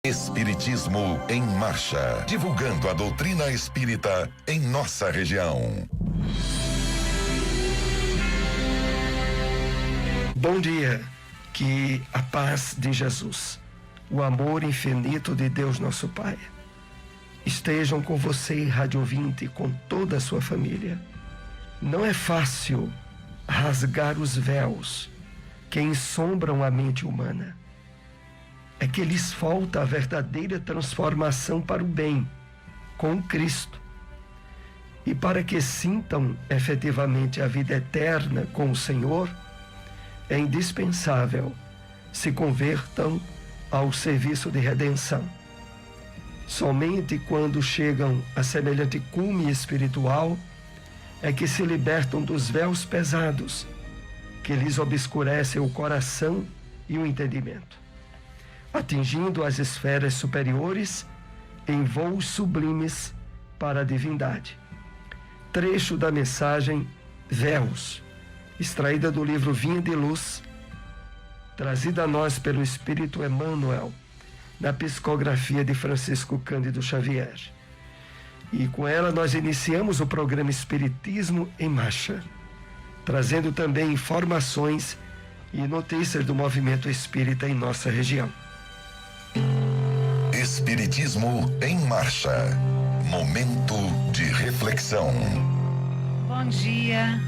Espiritismo em Marcha, divulgando a doutrina espírita em nossa região. Bom dia, que a paz de Jesus, o amor infinito de Deus nosso Pai, estejam com você, rádio ouvinte, com toda a sua família. Não é fácil rasgar os véus que ensombram a mente humana. É que lhes falta a verdadeira transformação para o bem, com Cristo. E para que sintam efetivamente a vida eterna com o Senhor, é indispensável se convertam ao serviço de redenção. Somente quando chegam a semelhante cume espiritual é que se libertam dos véus pesados que lhes obscurecem o coração e o entendimento, atingindo as esferas superiores em voos sublimes para a divindade. Trecho da mensagem Véus, extraída do livro Vinha de Luz, trazida a nós pelo Espírito Emmanuel, na psicografia de Francisco Cândido Xavier. E com ela nós iniciamos o programa Espiritismo em Marcha, trazendo também informações e notícias do movimento espírita em nossa região. Espiritismo em Marcha, momento de reflexão. Bom dia,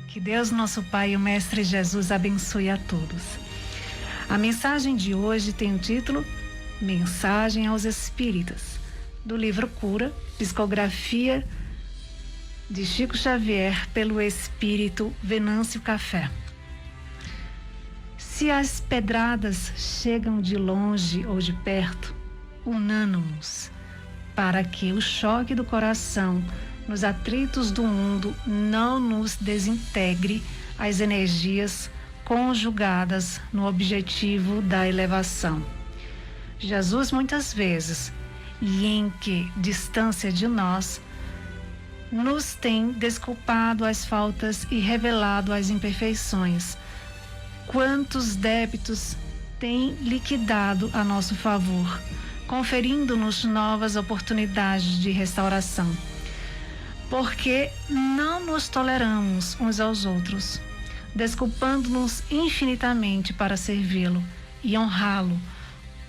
que Deus nosso Pai e o Mestre Jesus abençoe a todos. A mensagem de hoje tem o título Mensagem aos Espíritas, do livro Cura, psicografia de Chico Xavier pelo Espírito Venâncio Café. Se as pedradas chegam de longe ou de perto, unamo-nos para que o choque do coração nos atritos do mundo não nos desintegre as energias conjugadas no objetivo da elevação. Jesus muitas vezes, e em que distância de nós, nos tem desculpado as faltas e revelado as imperfeições. Quantos débitos tem liquidado a nosso favor, conferindo-nos novas oportunidades de restauração. Porque não nos toleramos uns aos outros, desculpando-nos infinitamente para servi-lo e honrá-lo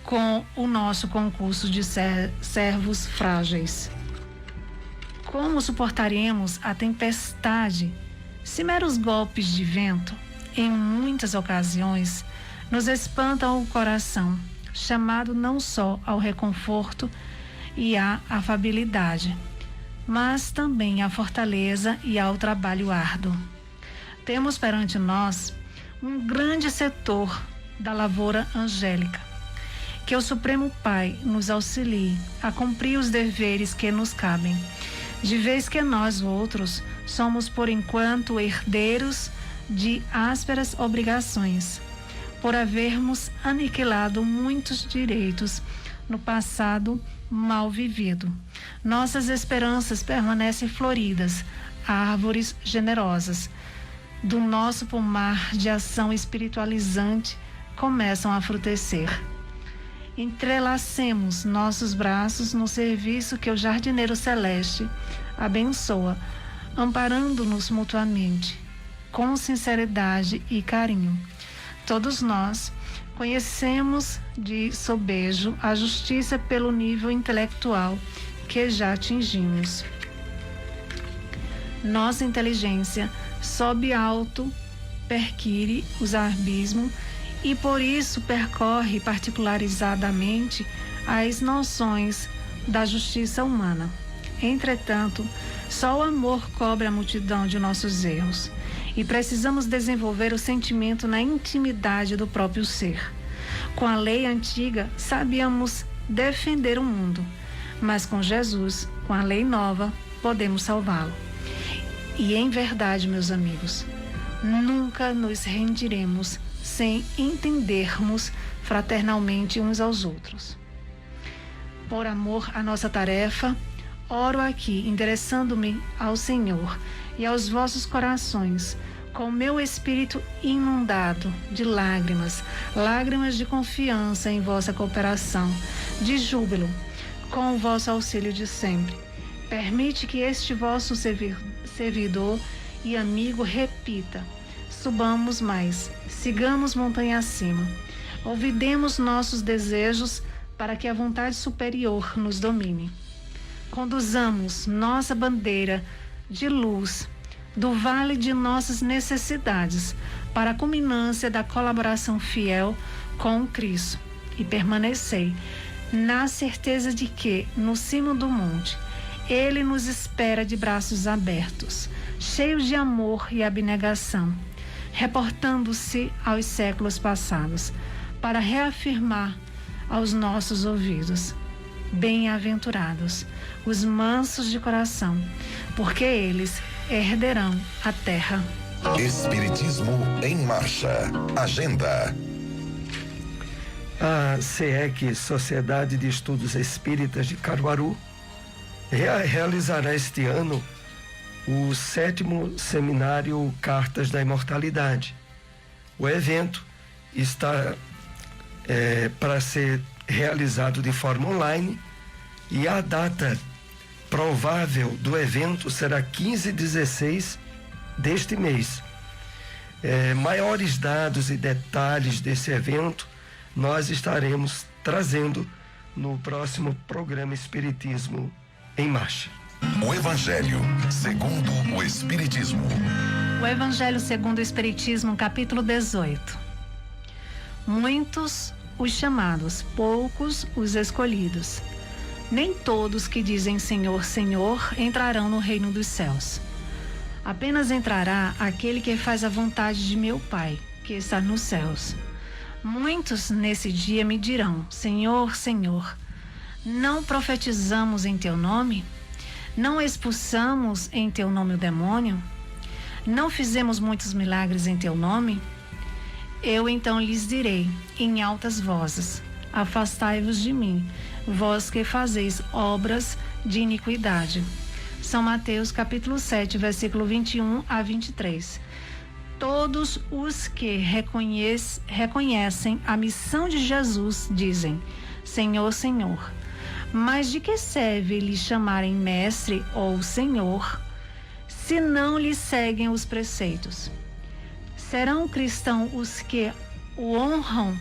com o nosso concurso de servos frágeis. Como suportaremos a tempestade se meros golpes de vento, em muitas ocasiões, nos espantam o coração, chamado não só ao reconforto e à afabilidade, mas também à fortaleza e ao trabalho árduo? Temos perante nós um grande setor da lavoura angélica. Que o Supremo Pai nos auxilie a cumprir os deveres que nos cabem, de vez que nós outros somos por enquanto herdeiros de ásperas obrigações, por havermos aniquilado muitos direitos no passado mal vivido. Nossas esperanças permanecem floridas, árvores generosas do nosso pomar de ação espiritualizante começam a frutecer. Entrelacemos nossos braços no serviço que o jardineiro celeste abençoa, amparando-nos mutuamente, com sinceridade e carinho. Todos nós conhecemos de sobejo a justiça pelo nível intelectual que já atingimos. Nossa inteligência sobe alto, perquire os abismos e por isso percorre particularizadamente as noções da justiça humana. Entretanto, só o amor cobre a multidão de nossos erros e precisamos desenvolver o sentimento na intimidade do próprio ser. Com a lei antiga, sabíamos defender o mundo, mas com Jesus, com a lei nova, podemos salvá-lo. E em verdade, meus amigos, nunca nos rendiremos sem entendermos fraternalmente uns aos outros. Por amor à nossa tarefa, oro aqui, endereçando-me ao Senhor e aos vossos corações, com meu espírito inundado de lágrimas, lágrimas de confiança em vossa cooperação, de júbilo, com o vosso auxílio de sempre. Permite que este vosso servidor e amigo repita: subamos mais, sigamos montanha acima, ouvidemos nossos desejos para que a vontade superior nos domine. Conduzamos nossa bandeira de luz do vale de nossas necessidades para a culminância da colaboração fiel com o Cristo, e permanecei na certeza de que, no cimo do monte, Ele nos espera de braços abertos, cheios de amor e abnegação, reportando-se aos séculos passados, para reafirmar aos nossos ouvidos: bem-aventurados os mansos de coração, porque eles herderão a terra. Espiritismo em Marcha. Agenda. A SEEC, Sociedade de Estudos Espíritas de Caruaru, realizará este ano o 7º Seminário Cartas da Imortalidade. O evento está para ser realizado de forma online, e a data provável do evento será 15 e 16 deste mês. Maiores dados e detalhes desse evento nós estaremos trazendo no próximo programa Espiritismo em Marcha. O Evangelho segundo o Espiritismo. O Evangelho segundo o Espiritismo, capítulo 18. Muitos os chamados, poucos os escolhidos. Nem todos que dizem Senhor, Senhor entrarão no reino dos céus. Apenas entrará aquele que faz a vontade de meu Pai, que está nos céus. Muitos nesse dia me dirão: Senhor, Senhor, não profetizamos em teu nome? Não expulsamos em teu nome o demônio? Não fizemos muitos milagres em teu nome? Eu então lhes direi em altas vozes: afastai-vos de mim, vós que fazeis obras de iniquidade. São Mateus capítulo 7, versículo 21 a 23. Todos os que reconhecem a missão de Jesus dizem: Senhor, Senhor. Mas de que serve lhes chamarem mestre ou senhor, se não lhes seguem os preceitos? Serão cristãos os que o honram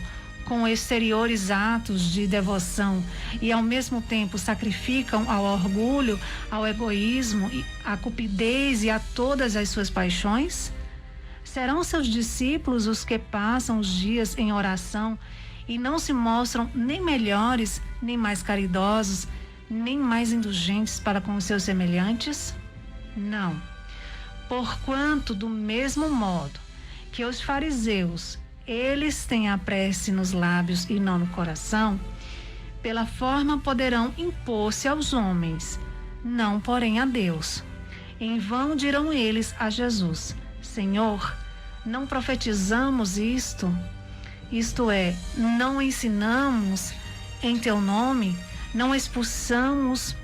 com exteriores atos de devoção e ao mesmo tempo sacrificam ao orgulho, ao egoísmo, à cupidez e a todas as suas paixões? Serão seus discípulos os que passam os dias em oração e não se mostram nem melhores, nem mais caridosos, nem mais indulgentes para com os seus semelhantes? Não. Porquanto, do mesmo modo que os fariseus, eles têm a prece nos lábios e não no coração, pela forma poderão impor-se aos homens, não porém a Deus. Em vão dirão eles a Jesus: Senhor, não profetizamos isto? Isto é, não ensinamos em teu nome, não expulsamos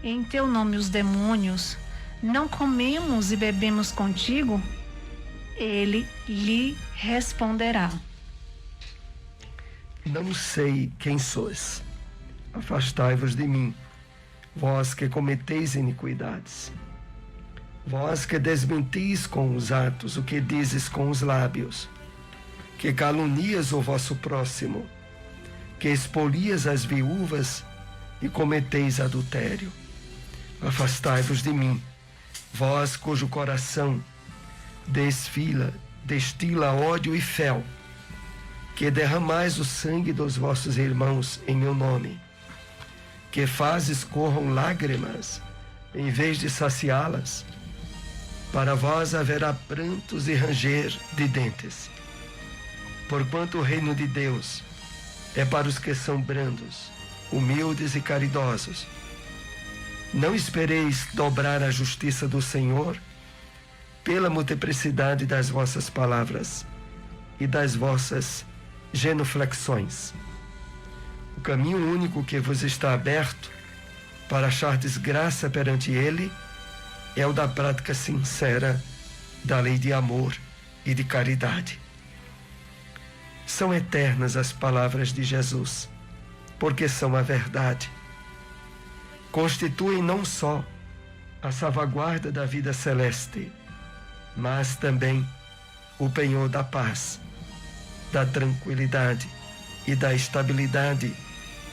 em teu nome os demônios, não comemos e bebemos contigo? Ele lhe responderá: Não sei quem sois. Afastai-vos de mim, vós que cometeis iniquidades. Vós que desmentis com os atos o que dizes com os lábios, que calunias o vosso próximo, que expolias as viúvas e cometeis adultério. Afastai-vos de mim, vós cujo coração destila ódio e fel, que derramais o sangue dos vossos irmãos em meu nome, que fazes corram lágrimas em vez de saciá-las. Para vós haverá prantos e ranger de dentes. Porquanto o reino de Deus é para os que são brandos, humildes e caridosos. Não espereis dobrar a justiça do Senhor pela multiplicidade das vossas palavras e das vossas genuflexões. O caminho único que vos está aberto para achardes graça perante Ele é o da prática sincera da lei de amor e de caridade. São eternas as palavras de Jesus, porque são a verdade. Constituem não só a salvaguarda da vida celeste, mas também o penhor da paz, da tranquilidade e da estabilidade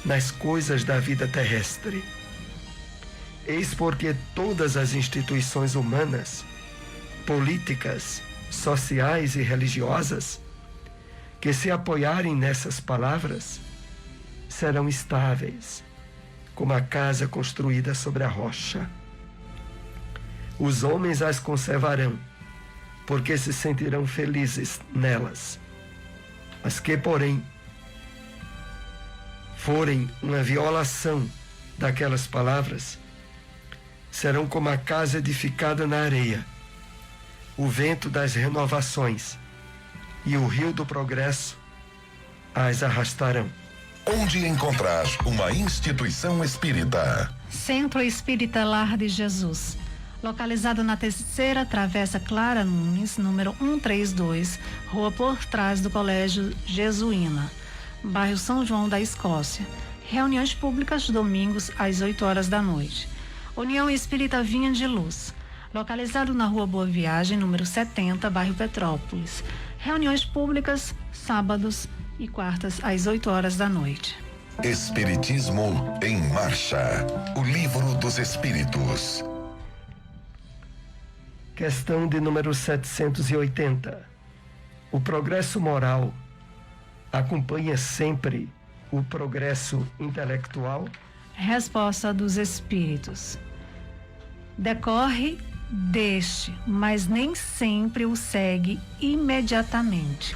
nas coisas da vida terrestre. Eis porque todas as instituições humanas, políticas, sociais e religiosas, que se apoiarem nessas palavras, serão estáveis, como a casa construída sobre a rocha. Os homens as conservarão, porque se sentirão felizes nelas. As que, porém, forem uma violação daquelas palavras, serão como a casa edificada na areia, o vento das renovações e o rio do progresso as arrastarão. Onde encontrar uma instituição espírita? Centro Espírita Lar de Jesus, localizado na Terceira Travessa Clara Nunes, número 132, rua por trás do Colégio Jesuína, bairro São João da Escócia. Reuniões públicas domingos às 8 horas da noite. União Espírita Vinha de Luz, localizado na rua Boa Viagem, número 70, bairro Petrópolis. Reuniões públicas sábados e quartas às 8 horas da noite. Espiritismo em Marcha, o livro dos Espíritos. Questão de número 780. O progresso moral acompanha sempre o progresso intelectual? Resposta dos Espíritos. Decorre deste, mas nem sempre o segue imediatamente.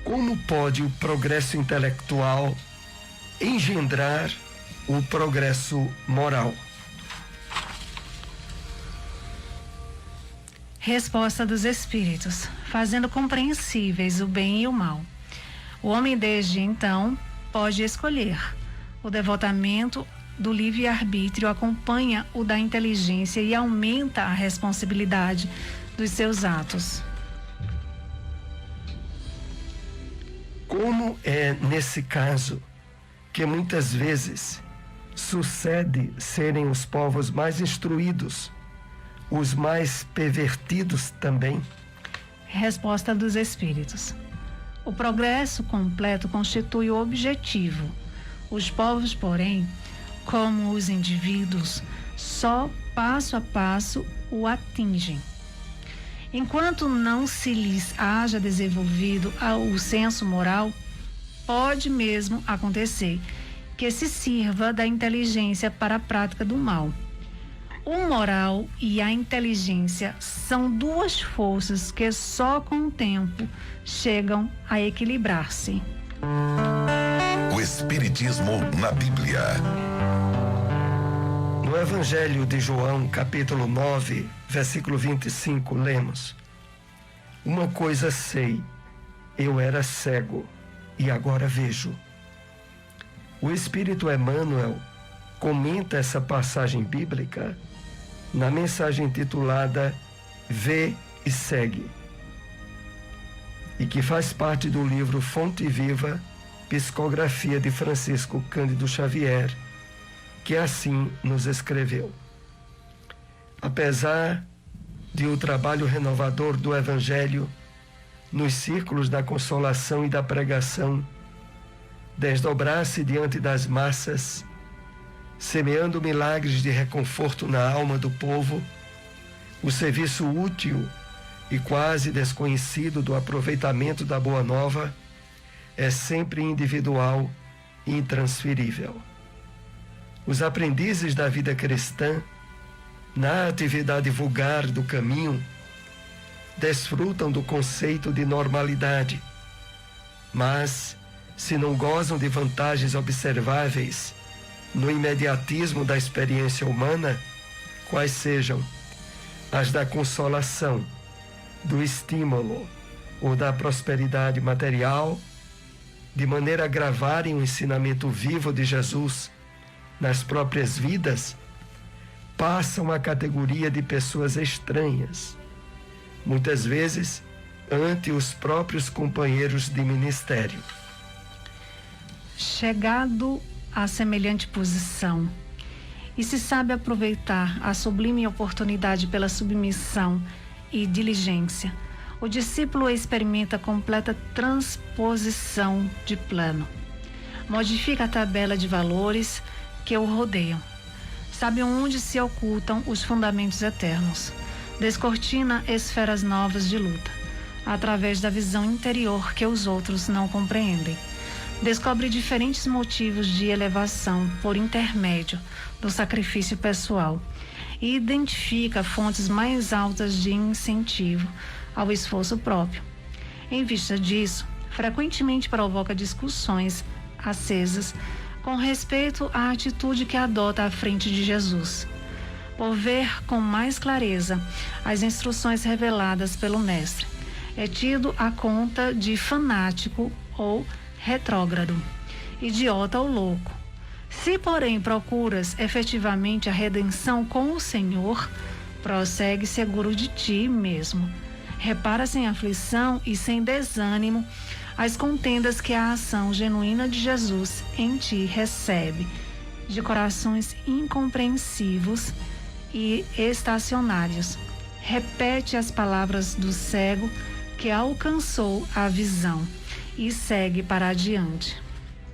Como pode o progresso intelectual engendrar o progresso moral? Resposta dos Espíritos, fazendo compreensíveis o bem e o mal. O homem desde então pode escolher. O devotamento do livre-arbítrio acompanha o da inteligência e aumenta a responsabilidade dos seus atos. Como é nesse caso que muitas vezes sucede serem os povos mais instruídos, os mais pervertidos também? Resposta dos Espíritos. O progresso completo constitui o objetivo. Os povos, porém, como os indivíduos, só passo a passo o atingem. Enquanto não se lhes haja desenvolvido o senso moral, pode mesmo acontecer que se sirva da inteligência para a prática do mal. O moral e a inteligência são duas forças que só com o tempo chegam a equilibrar-se. O Espiritismo na Bíblia. No Evangelho de João, capítulo 9, versículo 25, lemos: Uma coisa sei, eu era cego e agora vejo. O Espírito Emmanuel comenta essa passagem bíblica na mensagem intitulada Vê e Segue, e que faz parte do livro Fonte Viva, Psicografia de Francisco Cândido Xavier, que assim nos escreveu. Apesar de o trabalho renovador do Evangelho nos círculos da consolação e da pregação desdobrar-se diante das massas, semeando milagres de reconforto na alma do povo, o serviço útil e quase desconhecido do aproveitamento da Boa Nova é sempre individual e intransferível. Os aprendizes da vida cristã, na atividade vulgar do caminho, desfrutam do conceito de normalidade, mas, se não gozam de vantagens observáveis no imediatismo da experiência humana, quais sejam as da consolação, do estímulo ou da prosperidade material, de maneira a gravarem o ensinamento vivo de Jesus nas próprias vidas, passam à categoria de pessoas estranhas, muitas vezes ante os próprios companheiros de ministério. Chegado a semelhante posição, e se sabe aproveitar a sublime oportunidade pela submissão e diligência, o discípulo experimenta completa transposição de plano. Modifica a tabela de valores que o rodeiam. Sabe onde se ocultam os fundamentos eternos. Descortina esferas novas de luta, através da visão interior que os outros não compreendem. Descobre diferentes motivos de elevação por intermédio do sacrifício pessoal e identifica fontes mais altas de incentivo ao esforço próprio. Em vista disso, frequentemente provoca discussões acesas com respeito à atitude que adota à frente de Jesus. Por ver com mais clareza as instruções reveladas pelo Mestre, é tido a conta de fanático ou retrógrado, idiota ou louco. Se, porém, procuras efetivamente a redenção com o Senhor, prossegue seguro de ti mesmo. Repara sem aflição e sem desânimo as contendas que a ação genuína de Jesus em ti recebe, de corações incompreensivos e estacionários. Repete as palavras do cego que alcançou a visão e segue para adiante.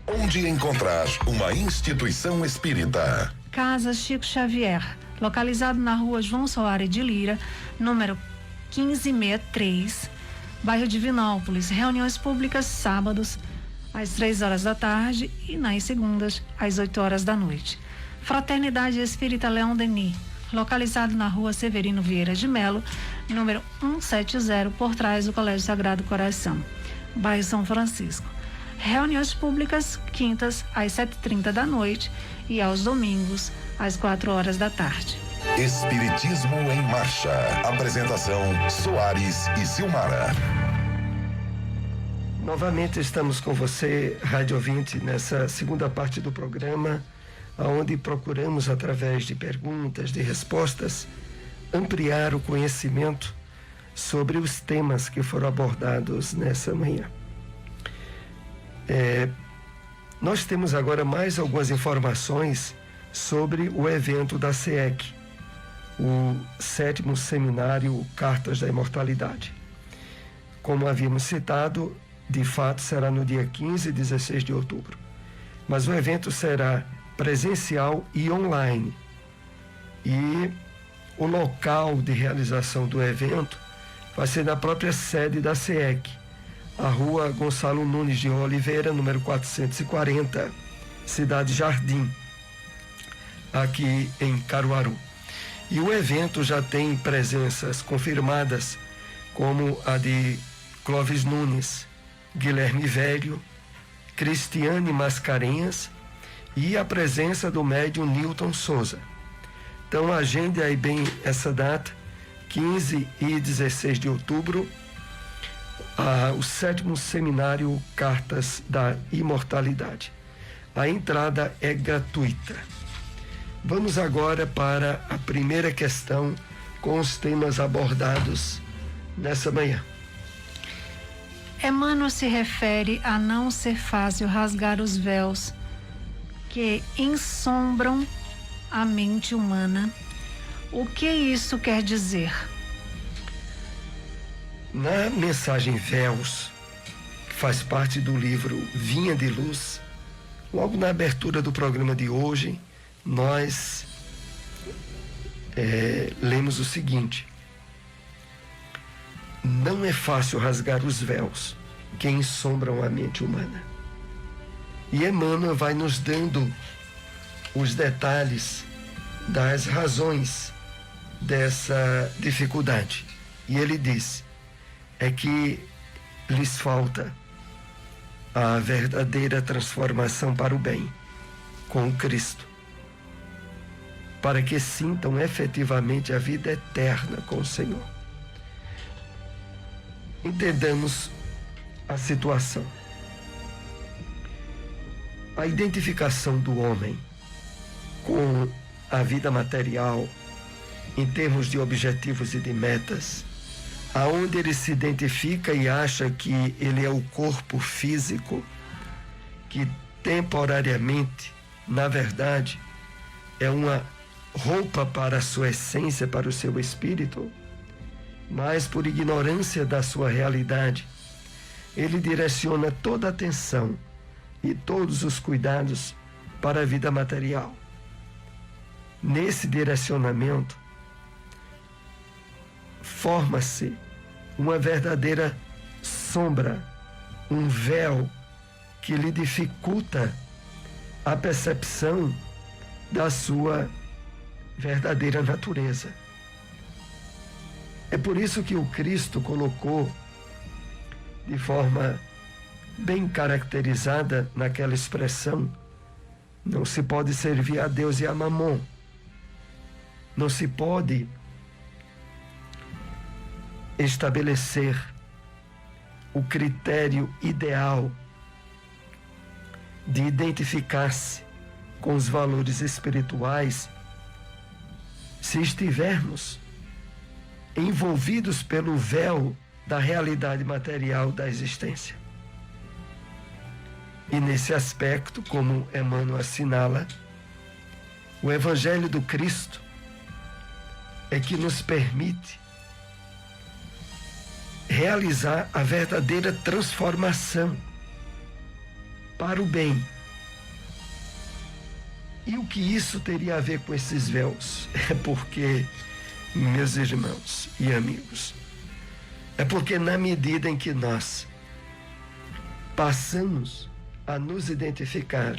Onde encontrar uma instituição espírita? Casa Chico Xavier, localizado na rua João Soares de Lira, número 1563, bairro Divinópolis. Reuniões públicas sábados às 3 horas da tarde e nas segundas às 8 horas da noite. Fraternidade Espírita Leão Denis, localizado na rua Severino Vieira de Melo, número 170, por trás do Colégio Sagrado Coração, bairro São Francisco. Reuniões públicas quintas às 7h30 da noite e aos domingos às 4 horas da tarde. Espiritismo em Marcha. Apresentação: Soares e Silmara. Novamente estamos com você, rádio ouvinte, nessa segunda parte do programa, onde procuramos, através de perguntas, de respostas, ampliar o conhecimento sobre os temas que foram abordados nessa manhã. Nós temos agora mais algumas informações sobre o evento da SEEC, o 7º Seminário Cartas da Imortalidade. Como havíamos citado, de fato será no dia 15 e 16 de outubro. Mas o evento será presencial e online. E o local de realização do evento vai ser na própria sede da SEEC, a rua Gonçalo Nunes de Oliveira, número 440, Cidade Jardim, aqui em Caruaru. E o evento já tem presenças confirmadas, como a de Clóvis Nunes, Guilherme Velho, Cristiane Mascarenhas e a presença do médium Newton Souza. Então agende aí bem essa data, 15 e 16 de outubro, o 7º Seminário Cartas da Imortalidade. A entrada é gratuita. Vamos agora para a primeira questão com os temas abordados nessa manhã. Emmanuel se refere a não ser fácil rasgar os véus que ensombram a mente humana. O que isso quer dizer? Na mensagem Véus, que faz parte do livro Vinha de Luz, logo na abertura do programa de hoje, nós lemos o seguinte: não é fácil rasgar os véus que ensombram a mente humana. E Emmanuel vai nos dando os detalhes das razões dessa dificuldade. E ele diz: é que lhes falta a verdadeira transformação para o bem com o Cristo, para que sintam efetivamente a vida eterna com o Senhor. Entendamos a situação. A identificação do homem com a vida material em termos de objetivos e de metas, aonde ele se identifica e acha que ele é o corpo físico, que temporariamente, na verdade, é uma roupa para a sua essência, para o seu espírito, mas por ignorância da sua realidade, ele direciona toda a atenção e todos os cuidados para a vida material. Nesse direcionamento, forma-se uma verdadeira sombra, um véu que lhe dificulta a percepção da sua verdadeira natureza. É por isso que o Cristo colocou de forma bem caracterizada naquela expressão: não se pode servir a Deus e a Mamon. Não se pode estabelecer o critério ideal de identificar-se com os valores espirituais se estivermos envolvidos pelo véu da realidade material da existência. E nesse aspecto, como Emmanuel assinala, o Evangelho do Cristo é que nos permite realizar a verdadeira transformação para o bem. E o que isso teria a ver com esses véus? É porque, meus irmãos e amigos, é porque na medida em que nós passamos a nos identificar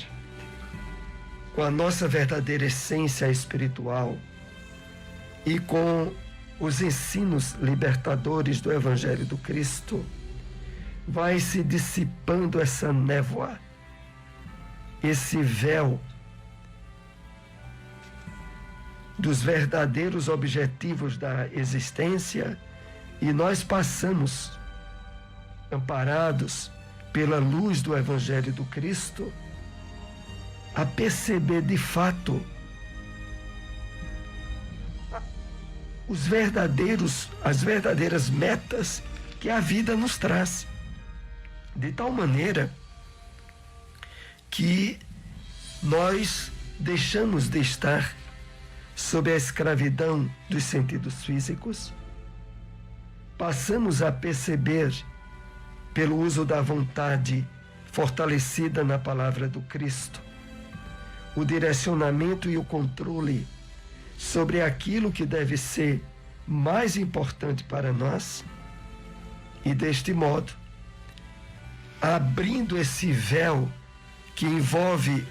com a nossa verdadeira essência espiritual e com os ensinos libertadores do Evangelho do Cristo, vai se dissipando essa névoa, esse véu dos verdadeiros objetivos da existência, e nós passamos, amparados pela luz do Evangelho do Cristo, a perceber de fato as verdadeiras metas que a vida nos traz. De tal maneira que nós deixamos de estar sob a escravidão dos sentidos físicos, passamos a perceber, pelo uso da vontade fortalecida na palavra do Cristo, o direcionamento e o controle sobre aquilo que deve ser mais importante para nós, e deste modo, abrindo esse véu que envolve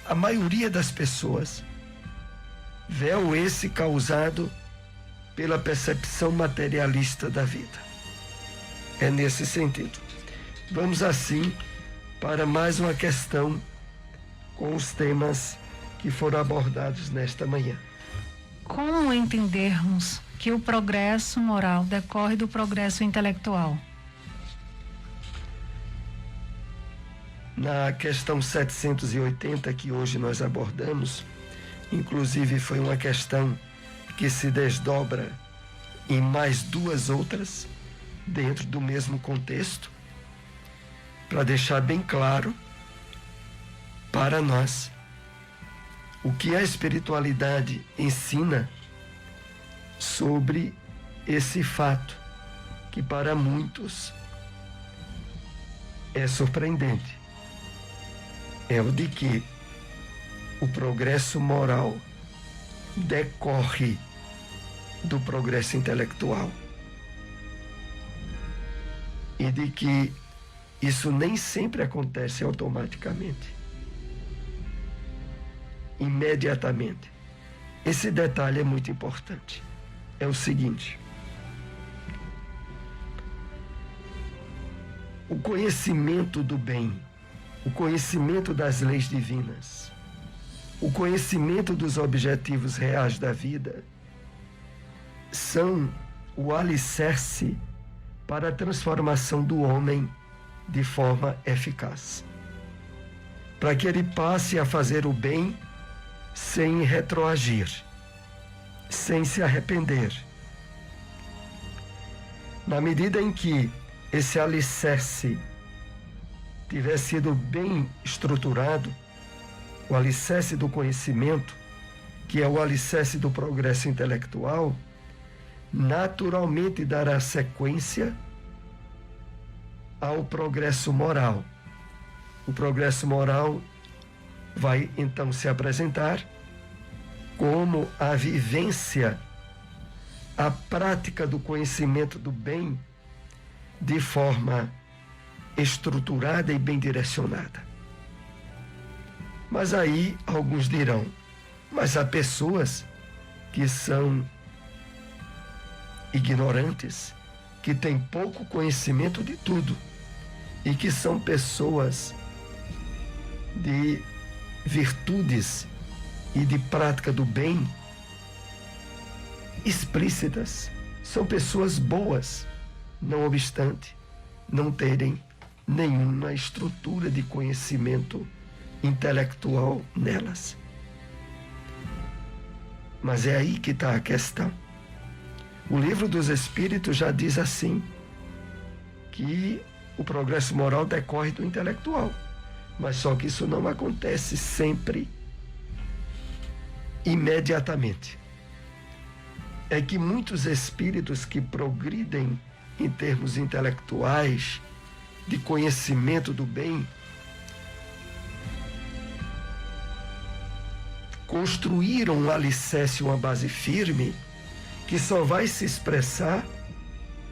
a maioria das pessoas, véu esse causado pela percepção materialista da vida. É nesse sentido. Vamos assim para mais uma questão com os temas que foram abordados nesta manhã. Como entendermos que o progresso moral decorre do progresso intelectual? Na questão 780 que hoje nós abordamos, inclusive foi uma questão que se desdobra em mais duas outras, dentro do mesmo contexto, para deixar bem claro para nós o que a espiritualidade ensina sobre esse fato, que para muitos é surpreendente. É o de que o progresso moral decorre do progresso intelectual. E de que isso nem sempre acontece automaticamente, imediatamente. Esse detalhe é muito importante. É o seguinte: o conhecimento do bem, o conhecimento das leis divinas, o conhecimento dos objetivos reais da vida são o alicerce para a transformação do homem de forma eficaz, para que ele passe a fazer o bem sem retroagir, sem se arrepender. Na medida em que esse alicerce tiver sido bem estruturado, o alicerce do conhecimento, que é o alicerce do progresso intelectual, naturalmente dará sequência ao progresso moral. O progresso moral vai então se apresentar como a vivência, a prática do conhecimento do bem de forma estruturada e bem direcionada. Mas aí alguns dirão, mas há pessoas que são ignorantes, que têm pouco conhecimento de tudo e que são pessoas de virtudes e de prática do bem explícitas. São pessoas boas, não obstante não terem nenhuma estrutura de conhecimento intelectual nelas. Mas é aí que está a questão. O Livro dos Espíritos já diz assim, que o progresso moral decorre do intelectual, mas só que isso não acontece sempre imediatamente. É que muitos espíritos que progridem em termos intelectuais, de conhecimento do bem, construíram um alicerce, uma base firme, que só vai se expressar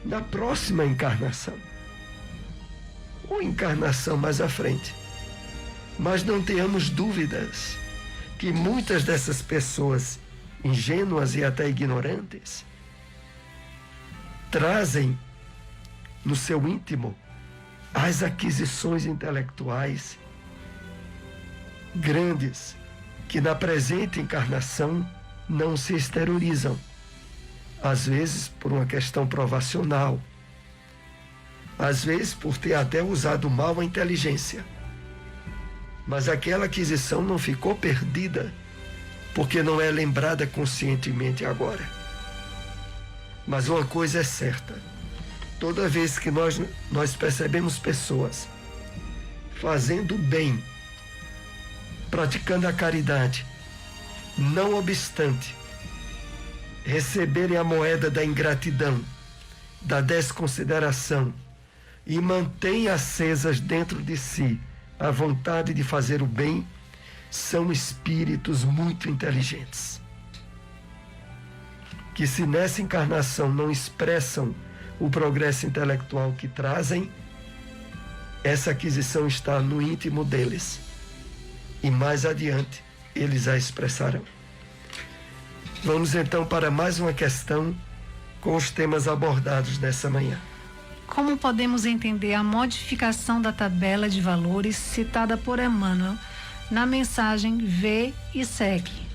na próxima encarnação, ou encarnação mais à frente. Mas não tenhamos dúvidas que muitas dessas pessoas ingênuas e até ignorantes trazem no seu íntimo as aquisições intelectuais grandes que na presente encarnação não se exteriorizam, às vezes por uma questão provacional, às vezes por ter até usado mal a inteligência. Mas aquela aquisição não ficou perdida, porque não é lembrada conscientemente agora. Mas uma coisa é certa, toda vez que nós percebemos pessoas fazendo o bem, praticando a caridade, não obstante receberem a moeda da ingratidão, da desconsideração, e mantêm acesas dentro de si a vontade de fazer o bem, são espíritos muito inteligentes, que se nessa encarnação não expressam o progresso intelectual que trazem, essa aquisição está no íntimo deles, e mais adiante eles a expressarão. Vamos então para mais uma questão com os temas abordados nessa manhã. Como podemos entender a modificação da tabela de valores citada por Emmanuel na mensagem Vê e Segue?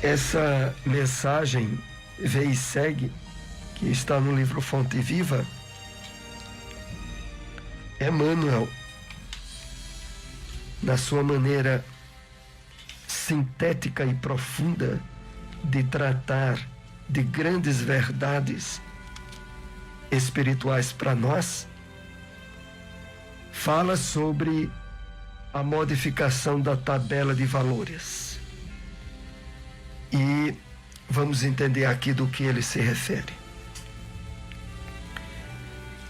Essa mensagem Vê e Segue, que está no livro Fonte Viva, Emmanuel, na sua maneira sintética e profunda de tratar de grandes verdades espirituais para nós, fala sobre a modificação da tabela de valores. E vamos entender aqui do que ele se refere.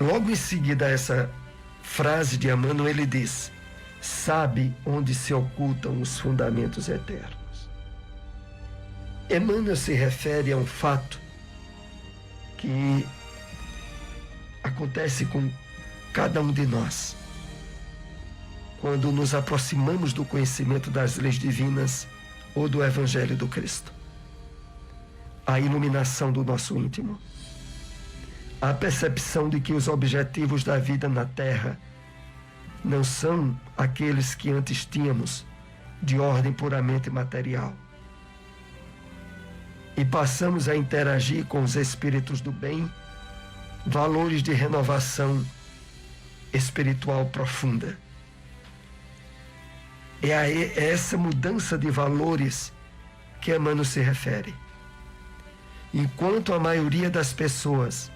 Logo em seguida a essa frase de Emmanuel, ele diz: sabe onde se ocultam os fundamentos eternos. Emmanuel se refere a um fato que acontece com cada um de nós quando nos aproximamos do conhecimento das leis divinas ou do Evangelho do Cristo. A iluminação do nosso íntimo, a percepção de que os objetivos da vida na Terra não são aqueles que antes tínhamos, de ordem puramente material. E passamos a interagir com os espíritos do bem, valores de renovação espiritual profunda. É a essa mudança de valores que Emmanuel se refere. Enquanto a maioria das pessoas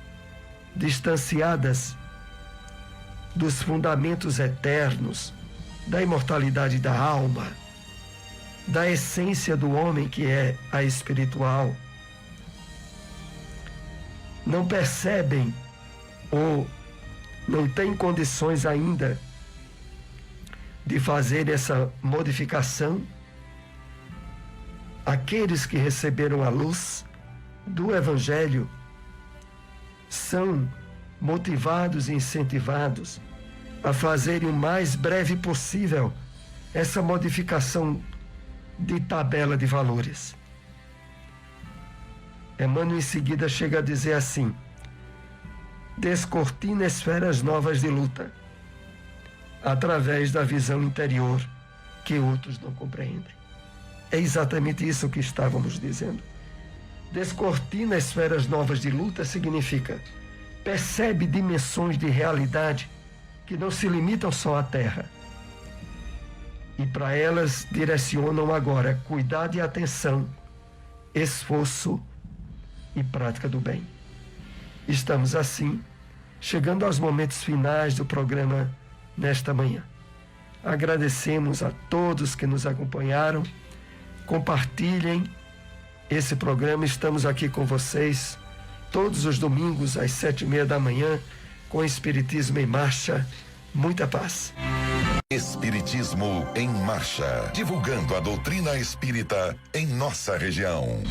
distanciadas dos fundamentos eternos, da imortalidade da alma, da essência do homem que é a espiritual, não percebem ou não têm condições ainda de fazer essa modificação, aqueles que receberam a luz do Evangelho são motivados e incentivados a fazerem o mais breve possível essa modificação de tabela de valores. Emmanuel em seguida chega a dizer assim: descortina esferas novas de luta, através da visão interior que outros não compreendem. É exatamente isso que estávamos dizendo. Descortina esferas novas de luta significa percebe dimensões de realidade que não se limitam só à Terra. E para elas direcionam agora cuidado e atenção, esforço e prática do bem. Estamos assim chegando aos momentos finais do programa nesta manhã. Agradecemos a todos que nos acompanharam. Compartilhem esse programa. Estamos aqui com vocês todos os domingos às 7:30 da manhã com Espiritismo em Marcha. Muita paz. Espiritismo em Marcha, divulgando a doutrina espírita em nossa região.